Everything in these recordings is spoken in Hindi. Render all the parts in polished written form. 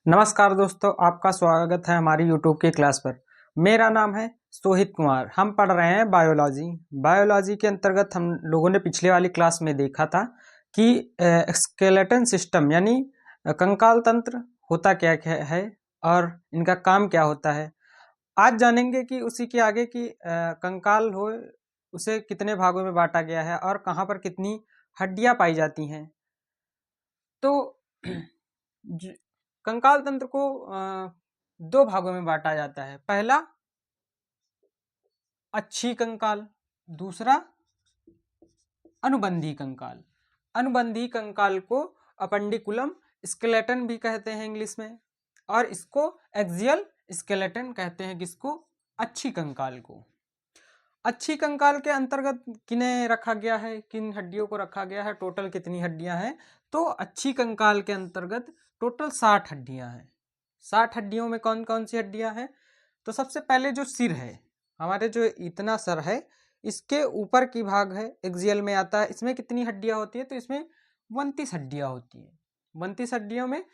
नमस्कार दोस्तों, आपका स्वागत है हमारी यूट्यूब की क्लास पर। मेरा नाम है सोहित कुमार। हम पढ़ रहे हैं बायोलॉजी। बायोलॉजी के अंतर्गत हम लोगों ने पिछले वाली क्लास में देखा था कि स्केलेटन सिस्टम यानी कंकाल तंत्र होता क्या क्या है और इनका काम क्या होता है। आज जानेंगे कि उसी के आगे की कंकाल हो उसे कितने भागों में बांटा गया है और कहाँ पर कितनी हड्डियाँ पाई जाती हैं। तो कंकाल तंत्र को दो भागों में बांटा जाता है। पहला अच्छी कंकाल, दूसरा अनुबंधी कंकाल। अनुबंधी कंकाल को अपेंडिकुलम स्केलेटन भी कहते हैं इंग्लिश में, और इसको एक्सियल स्केलेटन कहते हैं। किसको? अच्छी कंकाल को। अच्छी कंकाल के अंतर्गत किन्हें रखा गया है, किन हड्डियों को रखा गया है, टोटल कितनी हड्डियां हैं? तो अच्छी कंकाल के अंतर्गत टोटल 60 हड्डियां हैं। 60 हड्डियों में कौन कौन सी हड्डियां हैं? तो सबसे पहले जो सिर है, हमारे जो इतना सर है, इसके ऊपर की भाग है, एक्सियल में आता है। इसमें कितनी हड्डियां होती है? तो इसमें 29 हड्डियां होती हैं। 29 हड्डियों में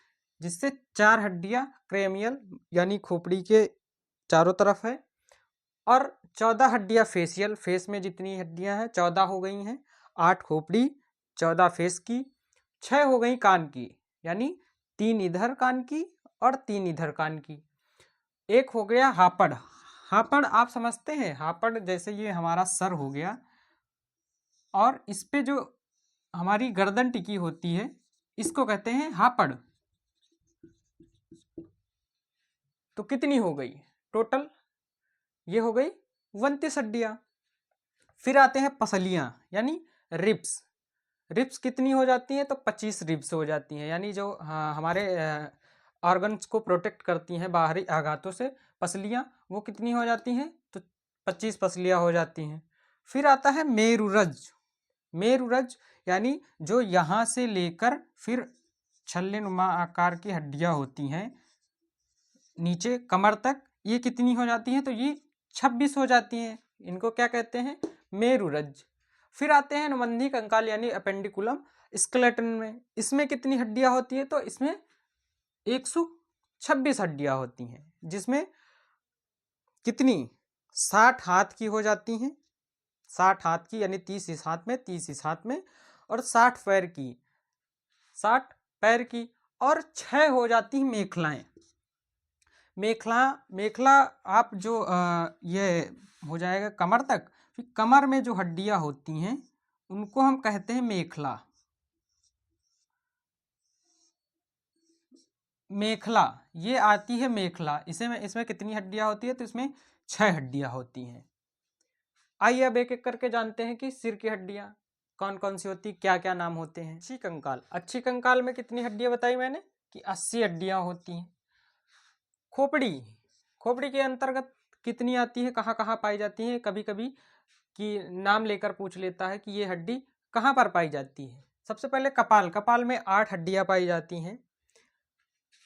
जिससे 4 हड्डियां क्रेमियल यानी खोपड़ी के चारों तरफ है, और 14 हड्डियां फेसियल, फेस में जितनी हड्डियां हैं 14 हो गई हैं। 8 खोपड़ी, 14 फेस की, 6 हो गई कान की, यानी 3 इधर कान की और 3 इधर कान की। एक हो गया हापड़। हापड़ आप समझते हैं? हापड़ जैसे ये हमारा सर हो गया, और इस पे जो हमारी गर्दन टिकी होती है इसको कहते हैं हापड़। तो कितनी हो गई टोटल? ये हो गई 29 हड्डियां। फिर आते हैं पसलियां यानी रिब्स। रिब्स कितनी हो जाती हैं? तो 25 रिब्स हो जाती हैं, यानी जो हमारे ऑर्गन्स को प्रोटेक्ट करती हैं बाहरी आघातों से। पसलियां वो कितनी हो जाती हैं? तो 25 पसलियां हो जाती हैं। फिर आता है मेरुरज। मेरुरज यानी जो यहाँ से लेकर फिर छल्लेनुमा आकार की हड्डियां होती हैं नीचे कमर तक, ये कितनी हो जाती हैं? तो ये 26 हो जाती हैं। इनको क्या कहते हैं? मेरुरज। फिर आते हैं अनुबंधी कंकाल यानी अपेंडिकुलम स्केलेटन में। इसमें कितनी हड्डियां होती है? तो इसमें 126 हड्डियां होती हैं, जिसमें कितनी 60 हाथ की हो जाती हैं। 60 हाथ की यानी 30 इस हाथ में, 30 इस हाथ में, और 60 पैर की, 60 पैर की, और 6 हो जाती हैं मेखलाएं। मेखला मेखला आप जो ये हो जाएगा कमर तक। फिर कमर में जो हड्डियां होती हैं उनको हम कहते हैं मेखला। मेखला ये आती है मेखला। इसमें कितनी हड्डियां होती है? तो इसमें 6 हड्डियां होती हैं। आइए अब एक एक करके जानते हैं कि सिर की हड्डियां कौन कौन सी होती, क्या क्या नाम होते हैं। अच्छी कंकाल। अच्छी कंकाल में कितनी हड्डियां बताई मैंने? कि 80 हड्डियां होती हैं। खोपड़ी। खोपड़ी के अंतर्गत कितनी आती है, कहाँ कहाँ पाई जाती है? कभी कभी कि नाम लेकर पूछ लेता है कि ये हड्डी कहाँ पर पाई जाती है। सबसे पहले कपाल। कपाल में 8 हड्डियां पाई जाती हैं।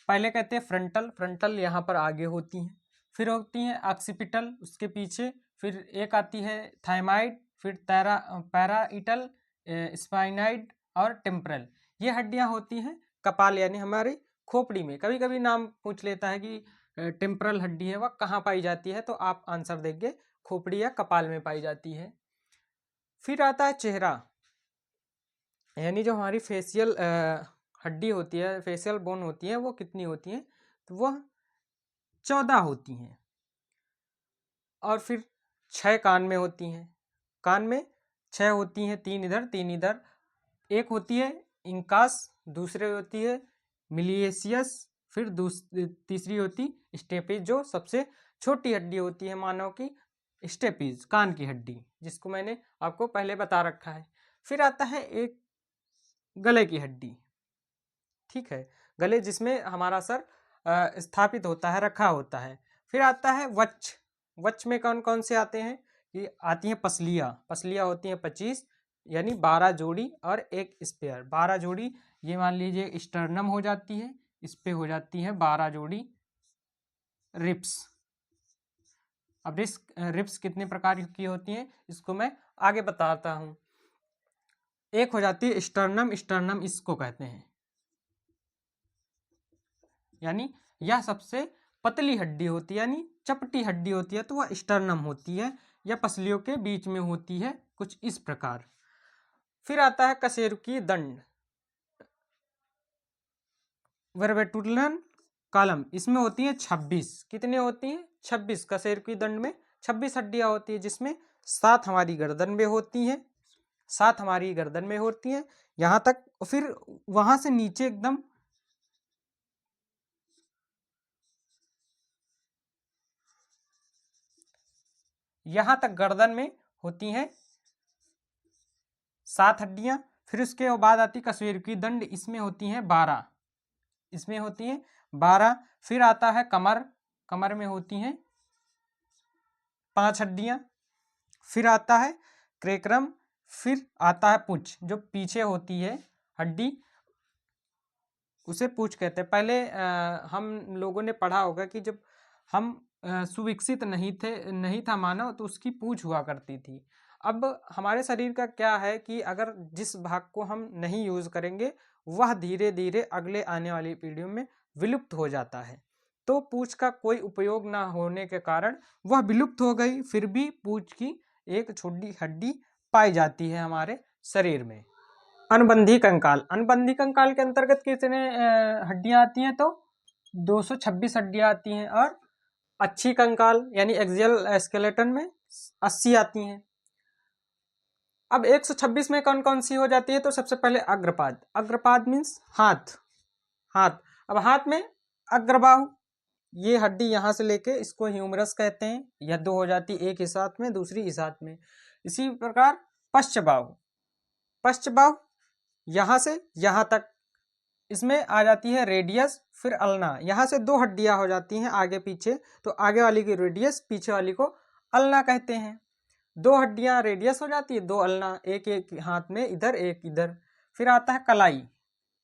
पहले कहते हैं फ्रंटल। फ्रंटल यहाँ पर आगे होती हैं। फिर होती हैं ऑक्सीपिटल, उसके पीछे। फिर एक आती है थाइमाइड, फिर पैराइटल, स्पाइनाइड और टेम्परल। ये हड्डियाँ होती हैं कपाल यानी हमारी खोपड़ी में। कभी कभी नाम पूछ लेता है कि टेम्परल हड्डी है वह कहाँ पाई जाती है, तो आप आंसर देंगे खोपड़ी या कपाल में पाई जाती है। फिर आता है चेहरा, यानी जो हमारी फेशियल हड्डी होती है, फेशियल बोन होती है, वो कितनी होती है? तो वह 14 होती हैं। और फिर 6 कान में होती हैं। कान में 6 होती हैं, 3 इधर 3 इधर। एक होती है इंकास, दूसरी होती है मिलियसियस, फिर तीसरी होती स्टेपिज, जो सबसे छोटी हड्डी होती है मानव की। स्टेपिज कान की हड्डी, जिसको मैंने आपको पहले बता रखा है। फिर आता है एक गले की हड्डी। ठीक है, गले जिसमें हमारा सर स्थापित होता है, रखा होता है। फिर आता है वक्ष। वक्ष में कौन कौन से आते हैं? कि आती हैं पसलियाँ। पसलियाँ होती हैं 25, यानी 12 जोड़ी और एक स्पेयर। 12 जोड़ी ये मान लीजिए स्टर्नम हो जाती है, इस पे हो जाती है 12 जोड़ी रिप्स। अब रिप्स कितने प्रकार की होती हैं इसको मैं आगे बताता हूँ। एक हो जाती है स्टर्नम। स्टर्नम इसको कहते हैं, यानी यह सबसे पतली हड्डी होती है, यानी चपटी हड्डी होती है, तो वह स्टर्नम होती है या पसलियों के बीच में होती है, कुछ इस प्रकार। फिर आता है कशेरुकी दंड, वर्बेटुलन कॉलम, इसमें होती है 26। कितने होती हैं? 26। कशेरुकी दंड में 26 हड्डियां होती है, जिसमें 7 हमारी गर्दन में होती हैं, 7 हमारी गर्दन में होती हैं यहाँ तक। फिर वहां से नीचे एकदम यहां तक गर्दन में होती हैं 7 हड्डियां। फिर उसके बाद आती कशेरुकी दंड, इसमें होती हैं 12, इसमें होती हैं 12। फिर आता है कमर, कमर में होती हैं 5 हड्डियां। फिर आता है क्रेक्रम, फिर आता है पूंछ, जो पीछे होती है हड्डी, उसे पूंछ कहते हैं। पहले हम लोगों ने पढ़ा होगा कि जब हम सुविकसित नहीं था मानव, तो उसकी पूंछ हुआ करती थी। अब हमारे शरीर का क्या है कि अगर जिस भाग को हम नहीं यूज करेंगे, वह धीरे धीरे अगले आने वाली पीढ़ियों में विलुप्त हो जाता है। तो पूंछ का कोई उपयोग ना होने के कारण वह विलुप्त हो गई। फिर भी पूंछ की एक छोटी हड्डी पाई जाती है हमारे शरीर में। अनुबंधी कंकाल, अनुबंधी कंकाल के अंतर्गत कितने हड्डियां आती हैं? तो 226 हड्डियां आती हैं। और अच्छी कंकाल यानी एक्सियल स्केलेटन में 80 आती हैं। अब 126 में कौन कौन सी हो जाती है? तो सबसे पहले अग्रपाद, अग्रपाद मीन्स हाथ, हाथ। अब हाथ में अग्रबाहु, ये हड्डी यहाँ से लेके इसको ह्यूमरस कहते हैं, यह 2 हो जाती, एक इस हाथ में दूसरी इस हाथ में। इसी प्रकार पश्चबाहु, पश्चबाहु यहाँ से यहाँ तक, इसमें आ जाती है रेडियस। फिर अल्ना, यहाँ से 2 हड्डियां हो जाती हैं आगे पीछे, तो आगे वाली की रेडियस, पीछे वाली को अल्ना कहते हैं। 2 हड्डियां रेडियस हो जाती है, 2 अल्ना, एक एक हाथ में, इधर एक इधर। फिर आता है कलाई,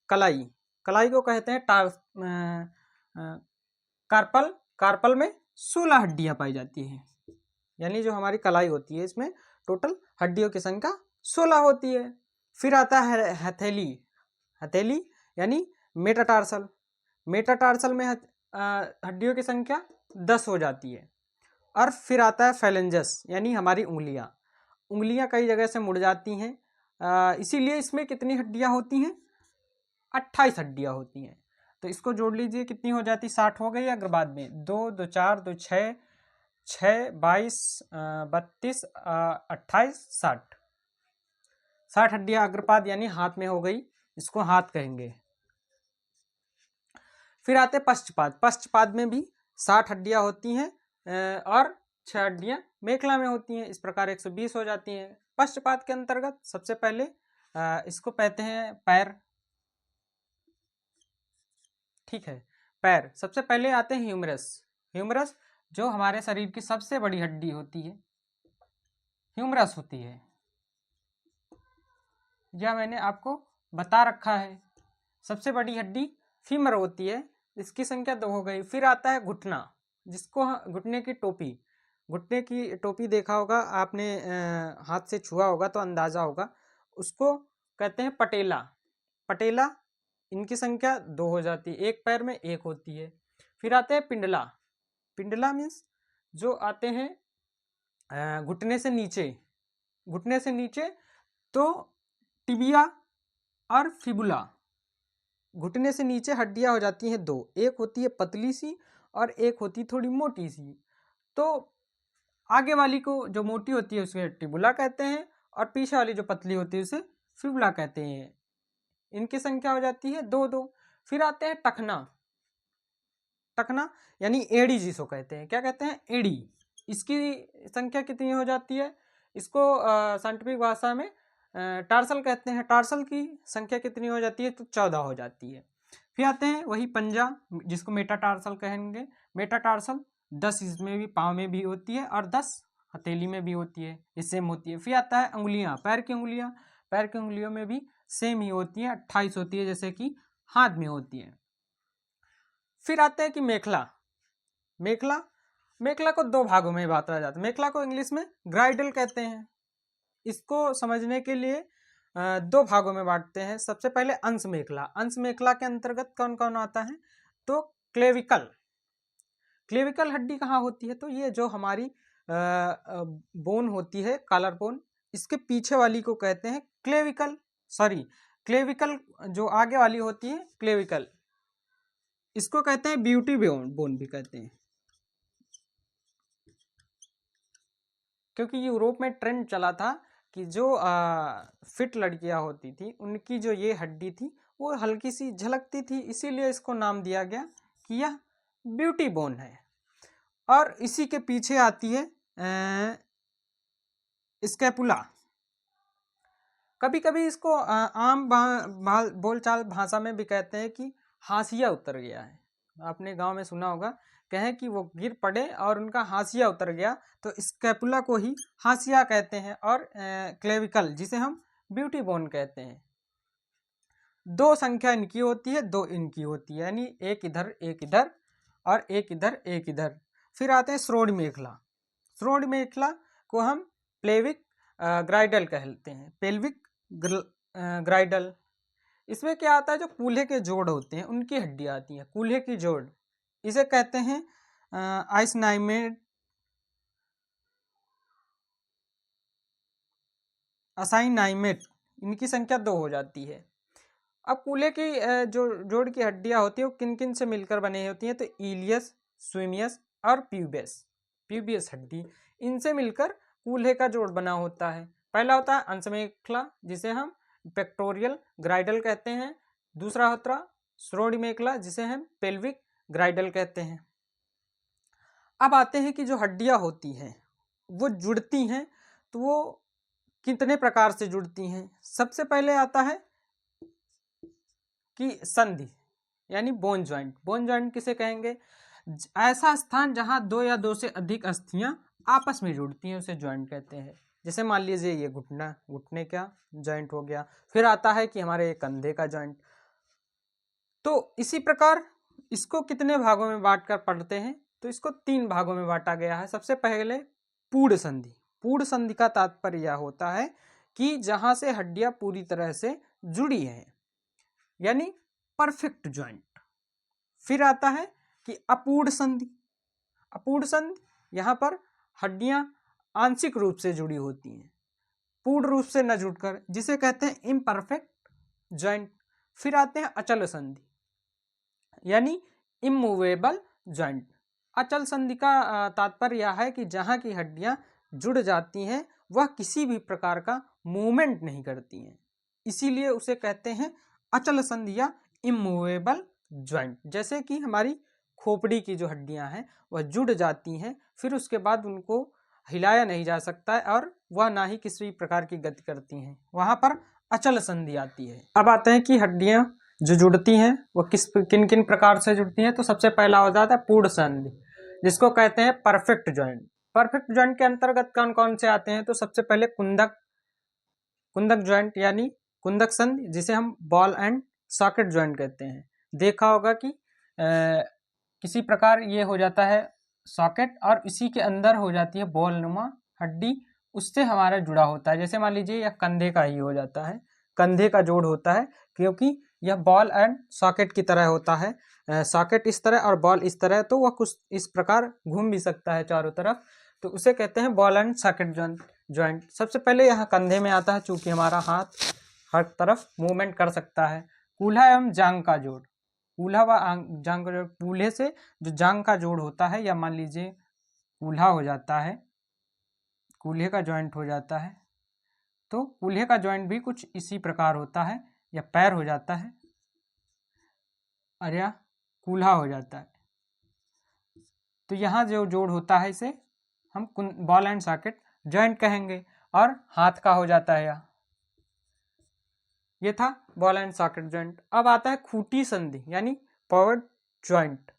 कलाई, कलाई को कहते हैं कार्पल, कार्पल में 16 हड्डियां पाई जाती हैं। यानी जो हमारी कलाई होती है, इसमें टोटल हड्डियों की संख्या 16 होती है। फिर आता है हथेली, हथेली यानी मेटाटार्सल, मेटाटार्सल में हड्डियों की संख्या 10 हो जाती है। और फिर आता है फेलेंजस, यानी हमारी उंगलियां, उंगलियां कई जगह से मुड़ जाती हैं, इसीलिए इसमें कितनी हड्डियां होती हैं? 28 हड्डियां होती हैं। तो इसको जोड़ लीजिए, कितनी हो जाती? 60 हो गई। अगर बाद में 2 2 4 2 6 6 22 32 28 60, 60 हड्डियां अग्रपाद यानी हाथ में हो गई, इसको हाथ कहेंगे। फिर आते पश्चपाद, पश्चपाद में भी 60 हड्डियां होती हैं और 6 हड्डियां मेखला में होती हैं। इस प्रकार 120 हो जाती हैं। पश्चपाद के अंतर्गत सबसे पहले इसको कहते हैं पैर, ठीक है, पैर। सबसे पहले आते हैं ह्यूमरस, ह्यूमरस जो हमारे शरीर की सबसे बड़ी हड्डी होती है, ह्यूमरस होती है, यह मैंने आपको बता रखा है। सबसे बड़ी हड्डी फीमर होती है, इसकी संख्या 2 हो गई। फिर आता है घुटना, जिसको घुटने की टोपी, घुटने की टोपी देखा होगा आपने, हाथ से छुआ होगा तो अंदाजा होगा, उसको कहते हैं पटेला, पटेला। इनकी संख्या 2 हो जाती है, एक पैर में 1 होती है। फिर आते हैं पिंडला, पिंडला मीन्स जो आते हैं घुटने से नीचे, घुटने से नीचे, तो टिबिया और फिबुला, घुटने से नीचे हड्डियां हो जाती हैं 2, एक होती है पतली सी और एक होती है थोड़ी मोटी सी। तो आगे वाली को जो मोटी होती है उसे टिबुला कहते हैं, और पीछे वाली जो पतली होती है उसे फिबुला कहते हैं। इनकी संख्या हो जाती है 2 2। फिर आते हैं टखना, टखना यानी एड़ी जिसको कहते हैं, क्या कहते हैं? एड़ी। इसकी संख्या कितनी हो जाती है? इसको साइंटिफिक भाषा में टार्सल कहते हैं। टार्सल की संख्या कितनी हो जाती है? तो 14 हो जाती है। फिर आते हैं वही पंजा, जिसको मेटाटार्सल कहेंगे। मेटाटार्सल 10 इसमें भी, पाँव में भी होती है और 10 हथेली में भी होती है, ये सेम होती है। फिर आता है उंगलियां, पैर की उंगलियां, पैर की उंगलियों में भी सेम ही होती है, 28 होती है, जैसे कि हाथ में होती है। फिर आते हैं कि मेखला, मेखला, मेखला को 2 भागों में बांटा जाता है। मेखला को इंग्लिश में ग्राइडल कहते हैं। इसको समझने के लिए 2 भागों में बांटते हैं। सबसे पहले अंश मेखला, अंश मेखला के अंतर्गत कौन कौन आता है? तो क्लेविकल। क्लेविकल हड्डी कहाँ होती है? तो ये जो हमारी बोन होती है, कॉलर बोन, इसके पीछे वाली को कहते हैं क्लेविकल। सॉरी, क्लेविकल जो आगे वाली होती है क्लेविकल, इसको कहते हैं ब्यूटी बोन भी कहते हैं। क्योंकि यूरोप में ट्रेंड चला था कि जो फिट लड़कियां होती थी उनकी जो ये हड्डी थी वो हल्की सी झलकती थी, इसीलिए इसको नाम दिया गया कि यह ब्यूटी बोन है। और इसी के पीछे आती है स्कैपुला। कभी कभी इसको आम बोलचाल भाषा में भी कहते हैं कि हाशिया उतर गया है। आपने गांव में सुना होगा, कहें कि वो गिर पड़े और उनका हाशिया उतर गया, तो स्कैपुला को ही हाशिया कहते हैं। और क्लेविकल जिसे हम ब्यूटी बोन कहते हैं, दो संख्या इनकी होती है, दो इनकी होती है, यानी एक इधर और एक इधर। फिर आते हैं श्रोण मेखला। श्रोण मेखला को हम पेल्विक ग्राइडल कहते हैं, पेल्विक ग्राइडल। इसमें क्या आता है, जो कूल्हे के जोड़ होते हैं उनकी हड्डियां आती हैं, कूल्हे की जोड़, इसे कहते हैं असाइनाइमेट। इनकी संख्या 2 हो जाती है। अब कूल्हे की जो जोड़ की हड्डियां होती है वो किन किन से मिलकर बनी होती हैं? तो इलियस, स्विमियस और प्यूबियस हड्डी, इनसे मिलकर कूल्हे का जोड़ बना होता है। पहला होता है अंशमेखला जिसे हम पेक्टोरियल ग्राइडल कहते हैं। दूसरा होता है श्रोण मेखला जिसे हम पेल्विक ग्राइडल कहते हैं। अब आते हैं कि जो हड्डियां होती हैं वो जुड़ती हैं, तो वो कितने प्रकार से जुड़ती हैं। सबसे पहले आता है कि संधि, यानी बोन जॉइंट। बोन जॉइंट किसे कहेंगे? ऐसा स्थान जहां दो या दो से अधिक अस्थियां आपस में जुड़ती हैं उसे जॉइंट कहते हैं। जैसे मान लीजिए ये घुटने का जॉइंट हो गया। फिर आता है कि हमारे कंधे का जॉइंट। तो इसी प्रकार इसको कितने भागों में बांट कर पढ़ते हैं? तो इसको 3 भागों में बांटा गया है। सबसे पहले पूर्ण संधि। पूर्ण संधि का तात्पर्य यह होता है कि जहां से हड्डियां पूरी तरह से जुड़ी हैं, यानी परफेक्ट जॉइंट। फिर आता है कि अपूर्ण संधि। अपूर्ण संधि यहाँ पर हड्डियां आंशिक रूप से जुड़ी होती हैं, पूर्ण रूप से न जुड़कर, जिसे कहते हैं इम्परफेक्ट जॉइंट। फिर आते हैं अचल संधि, यानी इमूवेबल जॉइंट। अचल संधि का तात्पर्य यह है कि जहां की हड्डियां जुड़ जाती हैं वह किसी भी प्रकार का मूवमेंट नहीं करती हैं, इसीलिए उसे कहते हैं अचल संधि या इमूवेबल जॉइंट। जैसे कि हमारी खोपड़ी की जो हड्डियां हैं वह जुड़ जाती हैं, फिर उसके बाद उनको हिलाया नहीं जा सकता है और वह ना ही किसी प्रकार की गति करती हैं, वहां पर अचल संधि आती है। अब आते हैं कि हड्डियां जो जुड़ती हैं वो किन किन प्रकार से जुड़ती हैं। तो सबसे पहला हो जाता है पूर्ण संधि, जिसको कहते हैं परफेक्ट जॉइंट। परफेक्ट जॉइंट के अंतर्गत कौन कौन से आते हैं? तो सबसे पहले कुंदक जॉइंट, यानी कुंदक संधि, जिसे हम बॉल एंड सॉकेट जॉइंट कहते हैं। देखा होगा कि किसी प्रकार ये हो जाता है सॉकेट और इसी के अंदर हो जाती है बॉल नुमा हड्डी, उससे हमारा जुड़ा होता है। जैसे मान लीजिए यह कंधे का ही हो जाता है, कंधे का जोड़ होता है, क्योंकि यह बॉल एंड सॉकेट की तरह होता है। सॉकेट इस तरह और बॉल इस तरह, तो वह कुछ इस प्रकार घूम भी सकता है चारों तरफ, तो उसे कहते हैं बॉल एंड सॉकेट जॉइंट। सबसे पहले यहाँ कंधे में आता है, चूंकि हमारा हाथ हर तरफ मूवमेंट कर सकता है। कूल्हा एवं जांग का जोड़। कूल्हा व जांग का जोड़, कूल्हे से जो जांग का जोड़ होता है, या मान लीजिए कूल्हा हो जाता है, कूल्हे का जॉइंट हो जाता है, तो कूल्हे का जॉइंट भी कुछ इसी प्रकार होता है, या पैर हो जाता है और या कूल्हा हो जाता है। तो यहाँ जो जोड़ होता है इसे हम बॉल एंड सॉकेट जॉइंट कहेंगे। और हाथ का हो जाता है ये था बॉल एंड सॉकेट जॉइंट। अब आता है खूंटी संधि, यानी पिवट जॉइंट।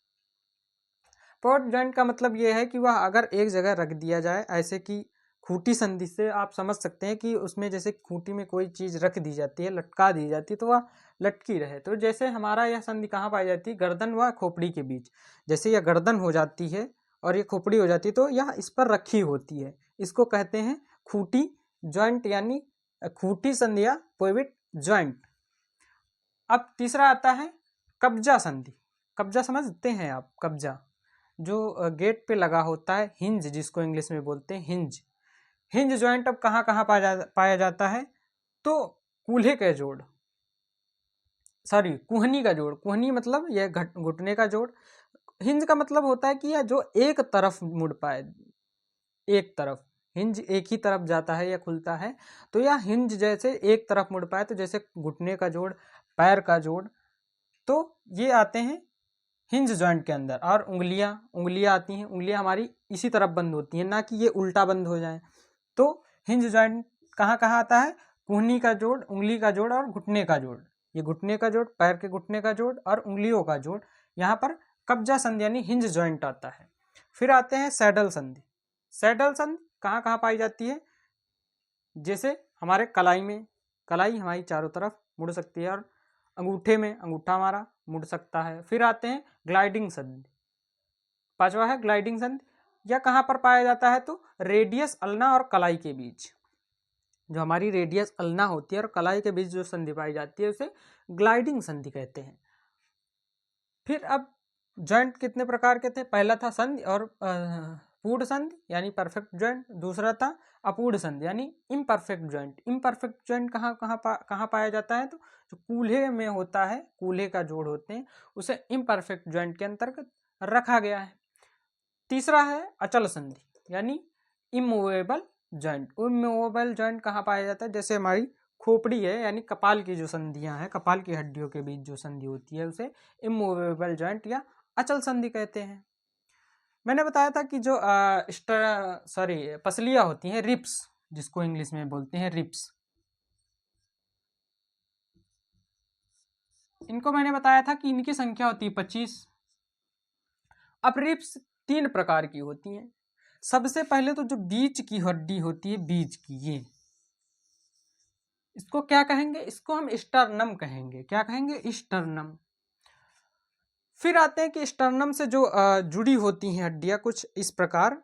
पिवट जॉइंट का मतलब ये है कि वह अगर एक जगह रख दिया जाए, ऐसे कि खूंटी संधि से आप समझ सकते हैं कि उसमें जैसे खूंटी में कोई चीज़ रख दी जाती है, लटका दी जाती है, तो वह लटकी रहे। तो जैसे हमारा यह संधि कहाँ पाई जाती है? गर्दन व खोपड़ी के बीच। जैसे यह गर्दन हो जाती है और ये खोपड़ी हो जाती है, तो यह इस पर रखी होती है, इसको कहते हैं खूंटी जॉइंट, यानी खूंटी संधि या पिवट जॉइंट। अब तीसरा आता है कब्जा संधि। कब्जा समझते हैं आप? कब्जा जो गेट पे लगा होता है, हिंज जिसको इंग्लिश में बोलते हैं हिंज। हिंज जॉइंट अब कहाँ कहाँ पाया जाता है? तो कूल्हे का जोड़, सॉरी कुहनी का जोड़, कुहनी मतलब यह घुटने का जोड़। हिंज का मतलब होता है कि यह जो एक तरफ मुड़ पाए, एक तरफ, हिंज एक ही तरफ जाता है या खुलता है, तो यह हिंज जैसे एक तरफ मुड़ पाए, तो जैसे घुटने का जोड़, पैर का जोड़, तो ये आते हैं हिंज जॉइंट के अंदर। और उंगलियां आती हैं, उंगलियां हमारी इसी तरफ बंद होती हैं, ना कि ये उल्टा बंद हो जाए। तो हिंज जॉइंट कहाँ कहाँ आता है? कुहनी का जोड़, उंगली का जोड़ और घुटने का जोड़। ये घुटने का जोड़, पैर के घुटने का जोड़ और उंगलियों का जोड़, यहाँ पर कब्जा संधि यानी हिंज जॉइंट आता है। फिर आते हैं सैडल संधि। सैडल संधि कहाँ कहाँ पाई जाती है? जैसे हमारे कलाई में, कलाई हमारी चारों तरफ मुड़ सकती है, और अंगूठे में, अंगूठा हमारा मुड़ सकता है। फिर आते हैं ग्लाइडिंग संधि, पांचवा है ग्लाइडिंग संधि। यह कहाँ पर पाया जाता है? तो रेडियस अल्ना और कलाई के बीच, जो हमारी रेडियस अल्ना होती है और कलाई के बीच जो संधि पाई जाती है उसे ग्लाइडिंग संधि कहते हैं। फिर अब जॉइंट कितने प्रकार के थे? पहला था संधि और पूर्ण संधि यानी परफेक्ट जॉइंट, दूसरा था अपूर्ण संधि यानी इम्परफेक्ट जॉइंट। इम्परफेक्ट जॉइंट कहाँ पाया जाता है? तो जो कूल्हे में होता है, कूल्हे का जोड़ होते हैं, उसे इम्परफेक्ट जॉइंट के अंतर्गत रखा गया है। तीसरा है अचल संधि यानी इमूवेबल जॉइंट। इमूवेबल जॉइंट कहाँ पाया जाता है? जैसे हमारी खोपड़ी है यानी कपाल की जो संधियां हैं, कपाल की हड्डियों के बीच जो संधि होती है उसे इमूवेबल जॉइंट या अचल संधि कहते हैं। मैंने बताया था कि जो पसलियां होती हैं, रिप्स जिसको इंग्लिश में बोलते हैं रिप्स, इनको मैंने बताया था कि इनकी संख्या होती है 25। अब रिप्स 3 प्रकार की होती हैं। सबसे पहले तो जो बीच की हड्डी होती है, बीच की, ये इसको क्या कहेंगे? इसको हम स्टर्नम कहेंगे। क्या कहेंगे? स्टर्नम। फिर आते हैं कि स्टर्नम से जो जुड़ी होती हैं हड्डियां कुछ इस प्रकार।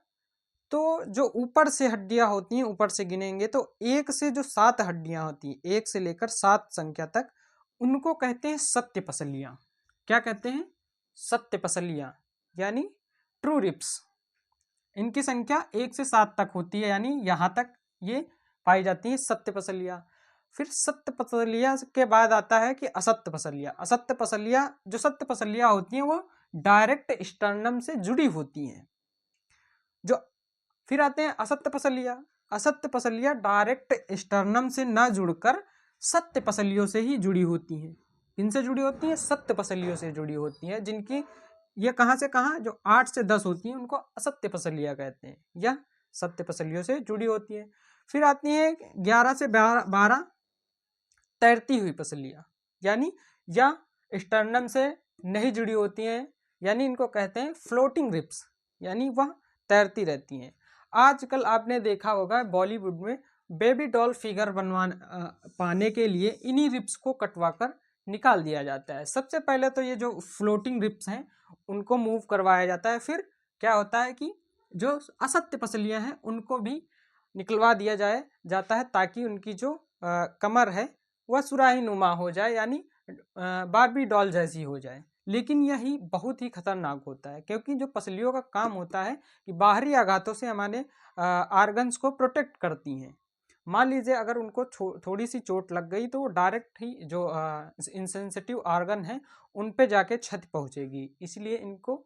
तो जो ऊपर से हड्डियां होती हैं, ऊपर से गिनेंगे तो 1 से जो 7 हड्डियां होती हैं, 1 से लेकर 7 संख्या तक, उनको कहते हैं सत्य पसलियां। क्या कहते हैं? सत्य पसलियां यानी ट्रू रिप्स। इनकी संख्या 1 से 7 तक होती है, यानी यहाँ तक ये पाई जाती है सत्य पसलियां। फिर सत्य पसलियां के बाद आता है कि असत्य पसलियां। असत्य पसलियां, जो सत्य पसलियां होती हैं वो डायरेक्ट स्टर्नम से जुड़ी होती हैं। जो फिर आते हैं असत्य पसलियां। असत्य पसलियां डायरेक्ट स्टर्नम से ना जुड़कर सत्य पसलियों से ही जुड़ी होती हैं। इनसे जुड़ी होती हैं, सत्य पसलियों से जुड़ी होती हैं, जिनकी ये कहाँ से कहाँ, जो 8 से 10 होती हैं उनको असत्य पसलियां कहते हैं, या सत्य पसलियों से जुड़ी होती है। फिर आती है 11 से 12 तैरती हुई पसलियां, यानी या स्टर्नम से नहीं जुड़ी होती हैं, यानी इनको कहते हैं फ्लोटिंग रिप्स, यानी वह तैरती रहती हैं। आजकल आपने देखा होगा बॉलीवुड में बेबी डॉल फिगर पाने के लिए इन्हीं रिप्स को कटवाकर निकाल दिया जाता है। सबसे पहले तो ये जो फ्लोटिंग रिप्स हैं उनको मूव करवाया जाता है। फिर क्या होता है कि जो असत्य पसलियां हैं उनको भी निकलवा दिया जाता है, ताकि उनकी जो कमर है वह सुराही नुमा हो जाए, यानी बारबी डॉल जैसी हो जाए। लेकिन यही बहुत ही खतरनाक होता है, क्योंकि जो पसलियों का काम होता है कि बाहरी आघातों से हमारे आर्गन्स को प्रोटेक्ट करती हैं। मान लीजिए अगर उनको थोड़ी सी चोट लग गई तो वो डायरेक्ट ही जो इंसेंसिटिव आर्गन है उन पे जाके क्षति पहुंचेगी, इसलिए इनको